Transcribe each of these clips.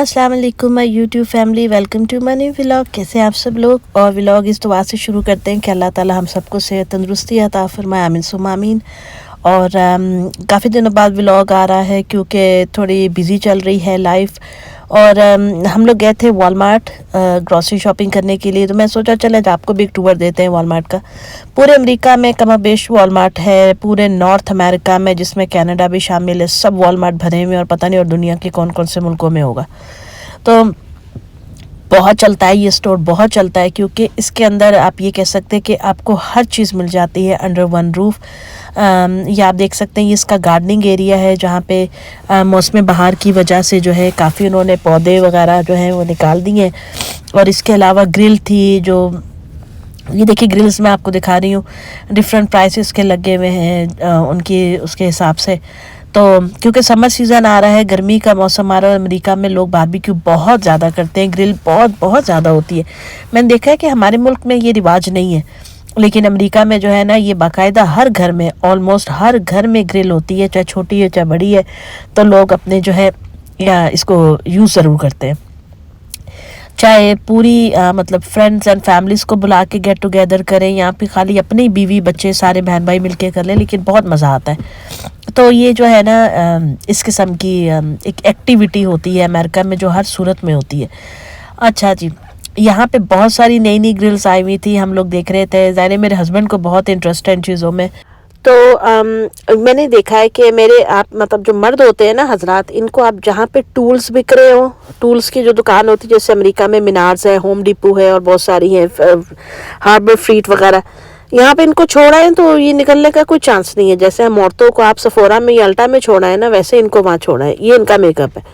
अस्सलाम वालेकुम my YouTube family, welcome to my new vlog. कैसे हैं आप सब लोग। और व्लॉग इस दुआ से शुरू करते हैं कि अल्लाह ताला हम सबको सेहत तंदुरुस्ती अता फरमाए, आमीन सुम्मा आमीन। और काफ़ी दिनों बाद व्लॉग आ रहा है क्योंकि थोड़ी बिज़ी चल रही है लाइफ। और हम लोग गए थे वॉलमार्ट ग्रॉसरी शॉपिंग करने के लिए, तो मैं सोचा चले आज आपको भी एक टूर देते हैं वॉलमार्ट का। पूरे अमेरिका में कमोबेश वॉलमार्ट है, पूरे नॉर्थ अमेरिका में जिसमें कनाडा भी शामिल है, सब वॉलमार्ट भरे हुए हैं और पता नहीं और दुनिया के कौन कौन से मुल्कों में होगा। तो बहुत चलता है ये स्टोर, बहुत चलता है क्योंकि इसके अंदर आप ये कह सकते हैं कि आपको हर चीज़ मिल जाती है अंडर वन रूफ़। ये आप देख सकते हैं, ये इसका गार्डनिंग एरिया है जहाँ पे मौसम बहार की वजह से जो है काफ़ी उन्होंने पौधे वगैरह जो हैं वो निकाल दिए हैं। और इसके अलावा ग्रिल थी, जो ये देखिए ग्रिल्स मैं आपको दिखा रही हूँ, डिफरेंट प्राइसेस के लगे हुए हैं उनकी उसके हिसाब से। तो क्योंकि समर सीज़न आ रहा है, गर्मी का मौसम आ रहा है, अमेरिका में लोग बारबेक्यू बहुत ज़्यादा करते हैं, ग्रिल बहुत बहुत ज़्यादा होती है। मैंने देखा है कि हमारे मुल्क में ये रिवाज नहीं है, लेकिन अमेरिका में जो है ना ये बाकायदा हर घर में, ऑलमोस्ट हर घर में ग्रिल होती है, चाहे छोटी है चाहे बड़ी है। तो लोग अपने जो है या इसको यूज़ ज़रूर करते हैं, चाहे पूरी मतलब फ्रेंड्स एंड फैमिलीज़ को बुला के गेट टुगेदर करें या फिर खाली अपनी बीवी बच्चे सारे बहन भाई मिलके कर लें, लेकिन बहुत मज़ा आता है। तो ये जो है ना इस किस्म की एक एक्टिविटी होती है अमेरिका में जो हर सूरत में होती है। अच्छा जी, यहाँ पे बहुत सारी नई नई ग्रिल्स आई हुई थी, हम लोग देख रहे थे। ज़ाहिर है मेरे हस्बैंड को बहुत इंटरेस्ट है इन चीज़ों में। तो मैंने देखा है कि मेरे आप मतलब जो मर्द होते हैं ना हजरात, इनको आप जहाँ पे टूल्स बिक रहे हो, टूल्स की जो दुकान होती है, जैसे अमेरिका में मिनार्स है, होम डिपो है और बहुत सारी हैं, हार्बर फ्रीट वगैरह, यहाँ पे इनको छोड़ा है तो ये निकलने का कोई चांस नहीं है। जैसे हम औरतों को आप सफोरा में या अल्टा में छोड़ा है ना, वैसे इनको वहाँ छोड़ा है। ये इनका मेकअप है,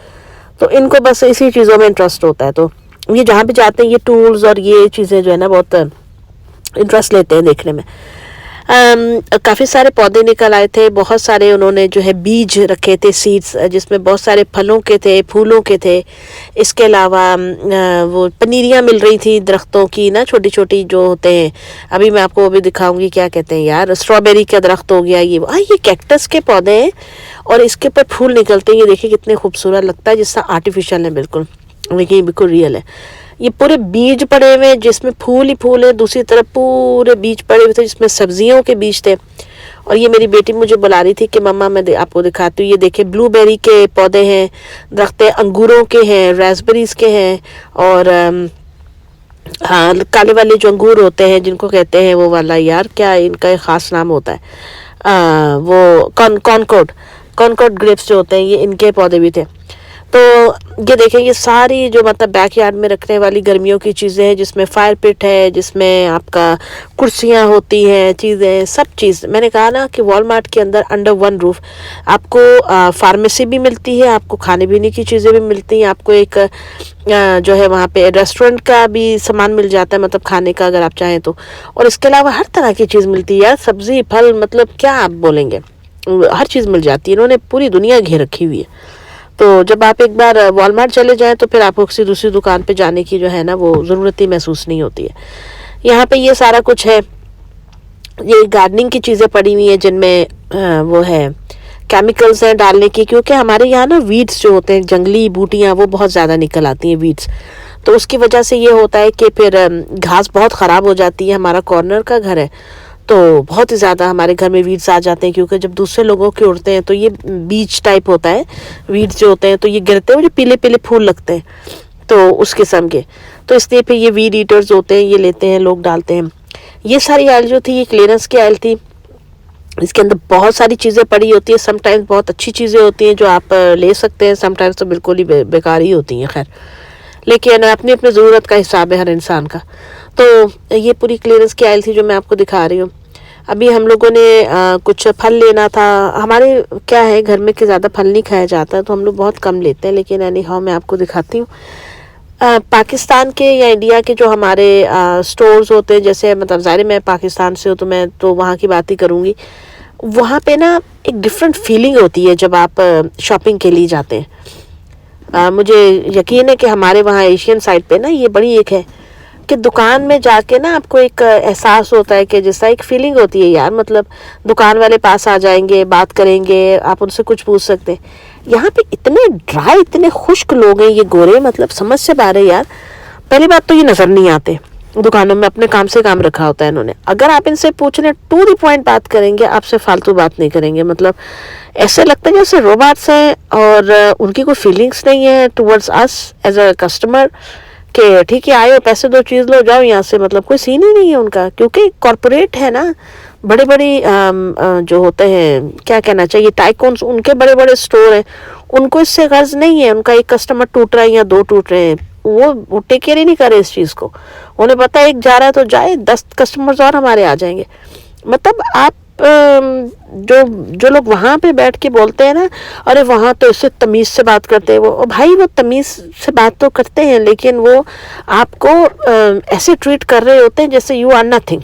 तो इनको बस इसी चीज़ों में इंटरेस्ट होता है। तो ये जहाँ भी जाते हैं ये टूल्स और ये चीज़ें जो है ना बहुत इंटरेस्ट लेते हैं देखने में। काफ़ी सारे पौधे निकल आए थे, बहुत सारे उन्होंने जो है बीज रखे थे, सीड्स, जिसमें बहुत सारे फलों के थे, फूलों के थे। इसके अलावा वो पनीरियाँ मिल रही थी दरख्तों की ना, छोटी छोटी जो होते हैं। अभी मैं आपको वो भी दिखाऊंगी, क्या कहते हैं यार, स्ट्रॉबेरी का दरख्त हो गया ये कैक्टस के पौधे हैं और इसके ऊपर फूल निकलते हैं। ये देखिए कितने खूबसूरत लगता है, जिससे आर्टिफिशियल है बिल्कुल, लेकिन बिल्कुल रियल है। ये पूरे बीज पड़े हुए हैं जिसमें फूल ही फूल है, दूसरी तरफ पूरे बीज पड़े हुए थे जिसमें सब्जियों के बीज थे। और ये मेरी बेटी मुझे बुला रही थी कि मम्मा मैं आपको दिखाती हूँ। ये देखिए ब्लूबेरी के पौधे हैं, दरख्त अंगूरों के हैं, रास्पबेरीज के हैं, और हाँ काले वाले जो अंगूर होते हैं जिनको कहते हैं वो वाला, यार क्या इनका एक ख़ास नाम होता है, वो कॉनकॉर्ड ग्रेप्स जो होते हैं, ये इनके पौधे भी थे। तो ये देखें, ये सारी जो मतलब बैकयार्ड में रखने वाली गर्मियों की चीज़ें हैं, जिसमें फायर पिट है, जिसमें आपका कुर्सियाँ होती हैं, चीज़ें, सब चीज़। मैंने कहा ना कि वॉलमार्ट के अंदर अंडर वन रूफ आपको फार्मेसी भी मिलती है, आपको खाने पीने की चीज़ें भी मिलती हैं, आपको एक जो है वहाँ पे रेस्टोरेंट का भी सामान मिल जाता है, मतलब खाने का अगर आप चाहें तो। और इसके अलावा हर तरह की चीज़ मिलती है यार, सब्ज़ी फल, मतलब क्या आप बोलेंगे, हर चीज़ मिल जाती है। इन्होंने पूरी दुनिया घेर रखी हुई है। तो जब आप एक बार वॉलमार्ट चले जाएं तो फिर आपको किसी दूसरी दुकान पे जाने की जो है ना वो ज़रूरत ही महसूस नहीं होती है। यहाँ पे ये सारा कुछ है, ये गार्डनिंग की चीज़ें पड़ी हुई हैं जिनमें वो है केमिकल्स हैं डालने की, क्योंकि हमारे यहाँ ना वीड्स जो होते हैं, जंगली बूटियाँ, वो बहुत ज़्यादा निकल आती हैं वीड्स। तो उसकी वजह से ये होता है कि फिर घास बहुत ख़राब हो जाती है। हमारा कॉर्नर का घर है तो बहुत ही ज़्यादा हमारे घर में वीड्स आ जाते हैं, क्योंकि जब दूसरे लोगों के उड़ते हैं तो ये बीज टाइप होता है, वीड्स जो होते हैं तो ये गिरते हैं, जो पीले पीले फूल लगते हैं, तो उस किस्म के। तो इसलिए फिर ये वीड ईटर्स होते हैं, ये लेते हैं लोग, डालते हैं। ये सारी आयल जो थी ये क्लियरेंस की आयल थी, इसके अंदर बहुत सारी चीज़ें पड़ी होती है। समटाइम्स बहुत अच्छी चीज़ें होती हैं जो आप ले सकते हैं, समटाइम्स तो बिल्कुल ही बेकार ही होती हैं, खैर, लेकिन अपनी अपनी ज़रूरत का हिसाब है हर इंसान का। तो ये पूरी क्लियरेंस की आयल थी जो मैं आपको दिखा रही हूँ। अभी हम लोगों ने कुछ फल लेना था। हमारे क्या है, घर में के ज़्यादा फल नहीं खाया जाता, तो हम लोग बहुत कम लेते हैं, लेकिन एनी हाउ मैं आपको दिखाती हूँ। पाकिस्तान के या इंडिया के जो हमारे स्टोर्स होते हैं, जैसे मतलब ज़ाहिर मैं पाकिस्तान से हूँ तो मैं तो वहाँ की बात ही करूँगी। वहाँ पे ना एक डिफरेंट फीलिंग होती है जब आप शॉपिंग के लिए जाते हैं। मुझे यकीन है कि हमारे वहाँ एशियन साइड पे ना ये बड़ी एक है कि दुकान में जाके ना आपको एक एहसास होता है कि जैसा एक फीलिंग होती है यार, मतलब दुकान वाले पास आ जाएंगे, बात करेंगे, आप उनसे कुछ पूछ सकते हैं। यहाँ पे इतने ड्राई, इतने खुश्क लोग हैं ये गोरे, मतलब समझ से बाहर है यार। पहली बात तो ये नजर नहीं आते, दुकानों में अपने काम से काम रखा होता है इन्होंने। अगर आप इनसे पूछ रहे टू द पॉइंट बात करेंगे, आपसे फालतू बात नहीं करेंगे। मतलब ऐसे लगता है जैसे रोबोट्स हैं और उनकी कोई फीलिंग्स नहीं है towards us as a customer, कि ठीक है आए हो, पैसे दो, चीज़ लो, जाओ यहाँ से। मतलब कोई सीन ही नहीं है उनका, क्योंकि कॉरपोरेट है ना, बड़े बड़ी जो होते हैं, क्या कहना चाहिए, टाइकून्स, उनके बड़े बड़े स्टोर हैं, उनको इससे गर्ज नहीं है उनका एक कस्टमर टूट रहा है या दो टूट रहे हैं, वो टेक केयर ही नहीं करे इस चीज़ को। उन्हें पता है एक जा रहा है तो जाए, 10 कस्टमर्स और हमारे आ जाएंगे। मतलब आप जो लोग वहाँ पे बैठ के बोलते हैं ना, अरे वहाँ तो इससे तमीज़ से बात करते हैं, वो भाई वो तमीज़ से बात तो करते हैं, लेकिन वो आपको ऐसे ट्रीट कर रहे होते हैं जैसे you are nothing,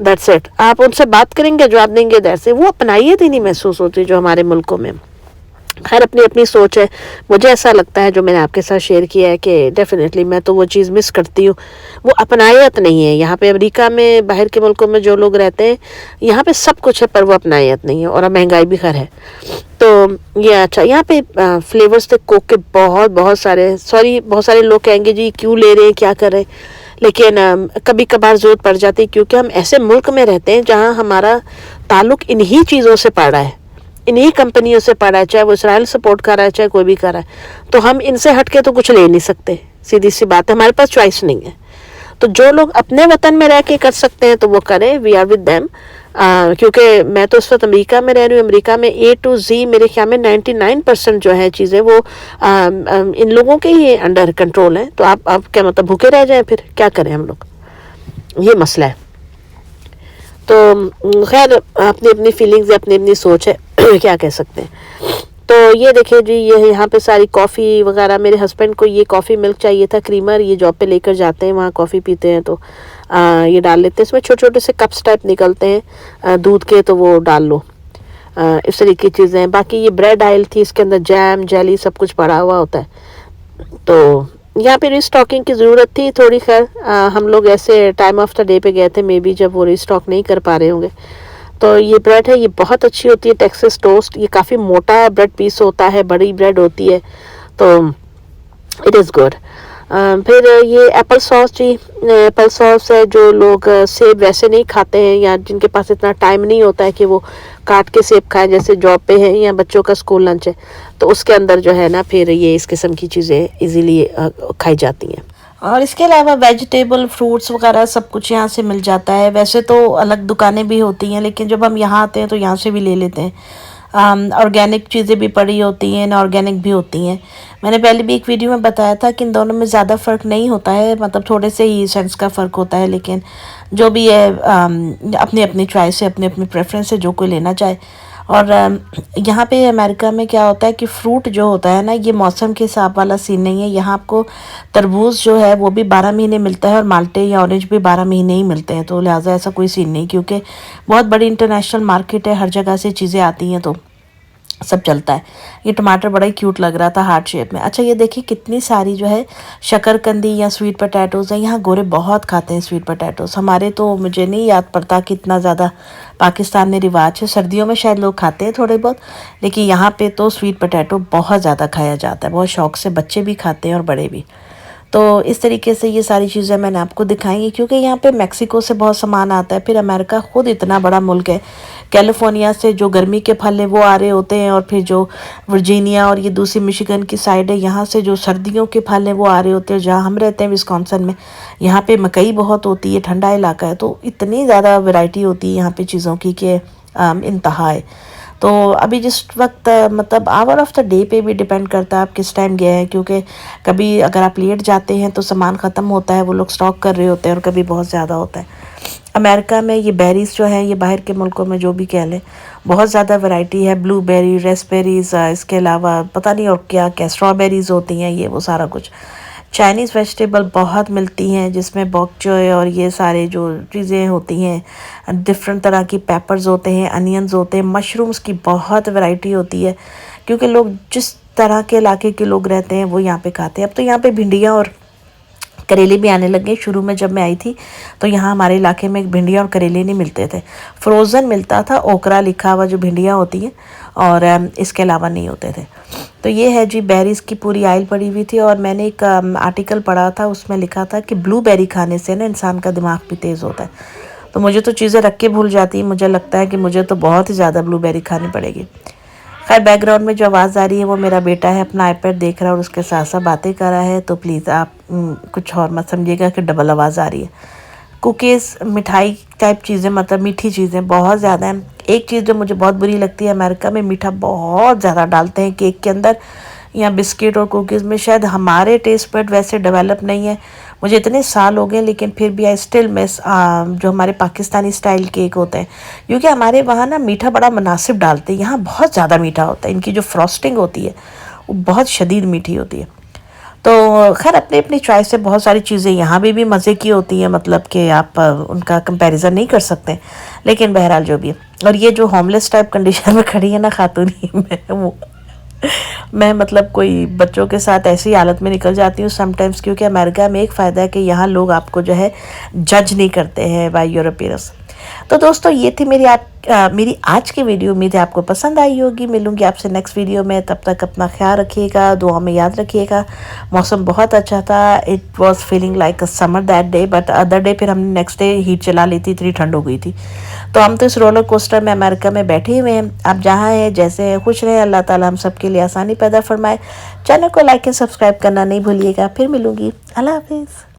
that's it. आप उनसे बात करेंगे, जवाब देंगे, दैट्स इट। वो अपनाइयत ही नहीं महसूस होती जो हमारे मुल्कों में। खैर अपनी अपनी सोच है। मुझे ऐसा लगता है जो मैंने आपके साथ शेयर किया है कि डेफिनेटली मैं तो वो चीज़ मिस करती हूँ, वो अपनायत नहीं है। यहाँ पे अमेरिका में, बाहर के मुल्कों में जो लोग रहते हैं, यहाँ पे सब कुछ है पर वो अपनायत नहीं है, और अब महंगाई भी खैर है। तो ये अच्छा, यहाँ पे फ्लेवर्स थे कोक के बहुत बहुत सारे। सॉरी, बहुत सारे लोग कहेंगे जी क्यों ले रहे हैं, क्या कर रहे हैं, लेकिन कभी कभार ज़रूरत पड़ जाती है, क्योंकि हम ऐसे मुल्क में रहते हैं जहाँ हमारा ताल्लुक़ इन्हीं चीज़ों से पड़ा है, इन्हीं कंपनियों से पड़ा है, चाहे वो इसराइल सपोर्ट कर रहा है, चाहे कोई भी कर रहा है। तो हम इनसे हट के तो कुछ ले नहीं सकते, सीधी सी बात है, हमारे पास चॉइस नहीं है। तो जो लोग अपने वतन में रह के कर सकते हैं तो वो करें, वी आर विद देम। क्योंकि मैं तो इस वक्त अमेरिका में रह रही हूँ। अमेरिका में A to Z मेरे ख्याल में 99% जो है चीज़ें वो इन लोगों के ही अंडर कंट्रोल है। तो आप क्या मतलब भूखे रह जाएं, फिर क्या करें हम लोग, ये मसला है। तो खैर अपनी अपनी फीलिंग्स है, अपनी अपनी सोच है क्या कह सकते हैं। तो ये देखिए जी, ये यहाँ पे सारी कॉफ़ी वगैरह, मेरे हस्बैंड को ये कॉफ़ी मिल्क चाहिए था, क्रीमर, ये जॉब पे लेकर जाते हैं, वहाँ कॉफ़ी पीते हैं तो ये डाल लेते हैं। इसमें छोटे छोटे से कप्स टाइप निकलते हैं दूध के, तो वो डाल लो, इस तरीके की चीज़ें। बाकी ये ब्रेड आयल थी, इसके अंदर जैम जेली सब कुछ पड़ा हुआ होता है। तो यहाँ पे रिस्टॉकिंग की ज़रूरत थी थोड़ी। खैर हम लोग ऐसे टाइम ऑफ द डे पे गए थे, मे बी जब वो रिस्टॉक नहीं कर पा रहे होंगे। तो ये ब्रेड है, ये बहुत अच्छी होती है, टेक्सास टोस्ट। ये काफ़ी मोटा ब्रेड पीस होता है, बड़ी ब्रेड होती है, तो इट इज़ गुड। फिर ये एप्पल सॉस जी, एप्पल सॉस है, जो लोग सेब वैसे नहीं खाते हैं या जिनके पास इतना टाइम नहीं होता है कि वो काट के सेब खाएं, जैसे जॉब पे है या बच्चों का स्कूल लंच है, तो उसके अंदर जो है ना फिर ये इस किस्म की चीज़ें इजीली खाई जाती हैं। और इसके अलावा वेजिटेबल फ्रूट्स वगैरह सब कुछ यहाँ से मिल जाता है। वैसे तो अलग दुकानें भी होती हैं, लेकिन जब हम यहाँ आते हैं तो यहाँ से भी ले लेते हैं। ऑर्गेनिक चीज़ें भी पड़ी होती हैं, इनऑर्गेनिक भी होती हैं। मैंने पहले भी एक वीडियो में बताया था कि इन दोनों में ज़्यादा फ़र्क नहीं होता है, मतलब थोड़े से ही सेंस का फ़र्क होता है, लेकिन जो भी है अपनी अपनी चॉइस है, अपनी अपनी प्रेफरेंस है, जो कोई लेना चाहे। और यहाँ पे अमेरिका में क्या होता है कि फ्रूट जो होता है ना, ये मौसम के हिसाब वाला सीन नहीं है। यहाँ आपको तरबूज जो है वो भी 12 महीने मिलता है, और माल्टे या ऑरेंज भी 12 महीने ही मिलते हैं। तो लिहाजा ऐसा कोई सीन नहीं, क्योंकि बहुत बड़ी इंटरनेशनल मार्केट है, हर जगह से चीज़ें आती हैं, तो सब चलता है। ये टमाटर बड़ा ही क्यूट लग रहा था हार्ट शेप में। अच्छा ये देखिए कितनी सारी जो है शकरकंदी या स्वीट पोटैटोज़ हैं। यहाँ गोरे बहुत खाते हैं स्वीट पोटैटोज़। हमारे तो मुझे नहीं याद पड़ता कि इतना ज़्यादा पाकिस्तान में रिवाज है। सर्दियों में शायद लोग खाते हैं थोड़े बहुत, लेकिन यहाँ पे तो स्वीट पोटैटो बहुत ज़्यादा खाया जाता है, बहुत शौक से बच्चे भी खाते हैं और बड़े भी। तो इस तरीके से ये सारी चीज़ें मैंने आपको दिखाई, क्योंकि यहाँ पे मेक्सिको से बहुत सामान आता है। फिर अमेरिका खुद इतना बड़ा मुल्क है, कैलिफोर्निया से जो गर्मी के फल है वो आ रहे होते हैं, और फिर जो वर्जीनिया और ये दूसरी मिशिगन की साइड है, यहाँ से जो सर्दियों के फल हैं वो आ रहे होते हैं। जहाँ हम रहते हैं विस्कॉन्सिन में, यहाँ पे मकई बहुत होती है, ठंडा इलाका है, तो इतनी ज़्यादा वैरायटी होती है यहाँ पे चीज़ों की कि इंतहा है। तो अभी जिस वक्त मतलब आवर ऑफ द डे पे भी डिपेंड करता है आप किस टाइम गए हैं, क्योंकि कभी अगर आप लेट जाते हैं तो सामान ख़त्म होता है, वो लोग स्टॉक कर रहे होते हैं, और कभी बहुत ज़्यादा होता है। अमेरिका में ये बेरीज़ जो है, ये बाहर के मुल्कों में जो भी कह लें, बहुत ज़्यादा वैरायटी है। ब्लूबेरी, रेस्पबेरीज़, इसके अलावा पता नहीं और क्या क्या स्ट्रॉबेरीज़ होती हैं, ये वो सारा कुछ। चाइनीज़ वेजिटेबल बहुत मिलती हैं, जिसमें बॉक चोय और ये सारे जो चीज़ें होती हैं, डिफरेंट तरह की पेपर्स होते हैं, अनियंस होते हैं, मशरूम्स की बहुत वैरायटी होती है, क्योंकि लोग जिस तरह के इलाके के लोग रहते हैं वो यहाँ पे खाते हैं। अब तो यहाँ पे भिंडियाँ और करेले भी आने लग गए। शुरू में जब मैं आई थी तो यहाँ हमारे इलाके में भिंडियाँ और करेले नहीं मिलते थे, फ्रोज़न मिलता था, ओकरा लिखा हुआ जो भिंडियाँ होती हैं, और इसके अलावा नहीं होते थे। तो ये है जी, बेरीज़ की पूरी आइल पड़ी हुई थी। और मैंने एक आर्टिकल पढ़ा था, उसमें लिखा था कि ब्लूबेरी खाने से ना इंसान का दिमाग भी तेज़ होता है। तो मुझे तो चीज़ें रख के भूल जाती हैं, मुझे लगता है कि मुझे तो बहुत ही ज़्यादा ब्लूबेरी खानी पड़ेगी। खैर, बैकग्राउंड में जो आवाज़ आ रही है वो मेरा बेटा है, अपना आईपैड देख रहा है और उसके साथ साथ बातें कर रहा है। तो प्लीज़ आप कुछ और मत समझिएगा कि डबल आवाज़ आ रही है। कुकीज़, मिठाई टाइप चीज़ें, मतलब मीठी चीज़ें बहुत ज़्यादा हैं। एक चीज़ जो मुझे बहुत बुरी लगती है, अमेरिका में मीठा बहुत ज़्यादा डालते हैं केक के अंदर या बिस्किट और कुकीज़ में। शायद हमारे टेस्ट बड वैसे डेवलप नहीं है। मुझे इतने साल हो गए लेकिन फिर भी आई स्टिल मिस जो हमारे पाकिस्तानी स्टाइल केक होते हैं, क्योंकि हमारे वहाँ ना मीठा बड़ा मुनासिब डालते हैं, यहाँ बहुत ज़्यादा मीठा होता है। इनकी जो फ्रॉस्टिंग होती है वो बहुत शदीद मीठी होती है। तो खैर, अपनी अपनी चॉइस से बहुत सारी चीज़ें यहाँ भी मज़े की होती हैं, मतलब कि आप उनका कंपैरिजन नहीं कर सकते। लेकिन बहरहाल जो भी है, और ये जो होमलेस टाइप कंडीशन में खड़ी है ना खातून ही, मैं मतलब कोई बच्चों के साथ ऐसी हालत में निकल जाती हूँ समटाइम्स, क्योंकि अमेरिका में एक फ़ायदा है कि यहाँ लोग आपको जो है जज नहीं करते हैं बाय योर अपीयरेंस। तो दोस्तों, ये थी मेरी आज की वीडियो। उम्मीद है आपको पसंद आई होगी। मिलूंगी आपसे नेक्स्ट वीडियो में, तब तक अपना ख्याल रखिएगा, दुआ में याद रखिएगा। मौसम बहुत अच्छा था, it was feeling like a summer that day, but other day फिर हमने नेक्स्ट डे हीट चला ली थी, इतनी ठंड हो गई थी। तो हम तो इस रोलर कोस्टर में अमेरिका में बैठे हुए हैं। आप जहाँ हैं, जैसे हैं, खुश रहें। अल्लाह ताला हम सब के लिए आसानी पैदा फरमाए। चैनल को लाइक एंड सब्सक्राइब करना नहीं भूलिएगा। फिर मिलूंगी। अल्लाह हाफिज़।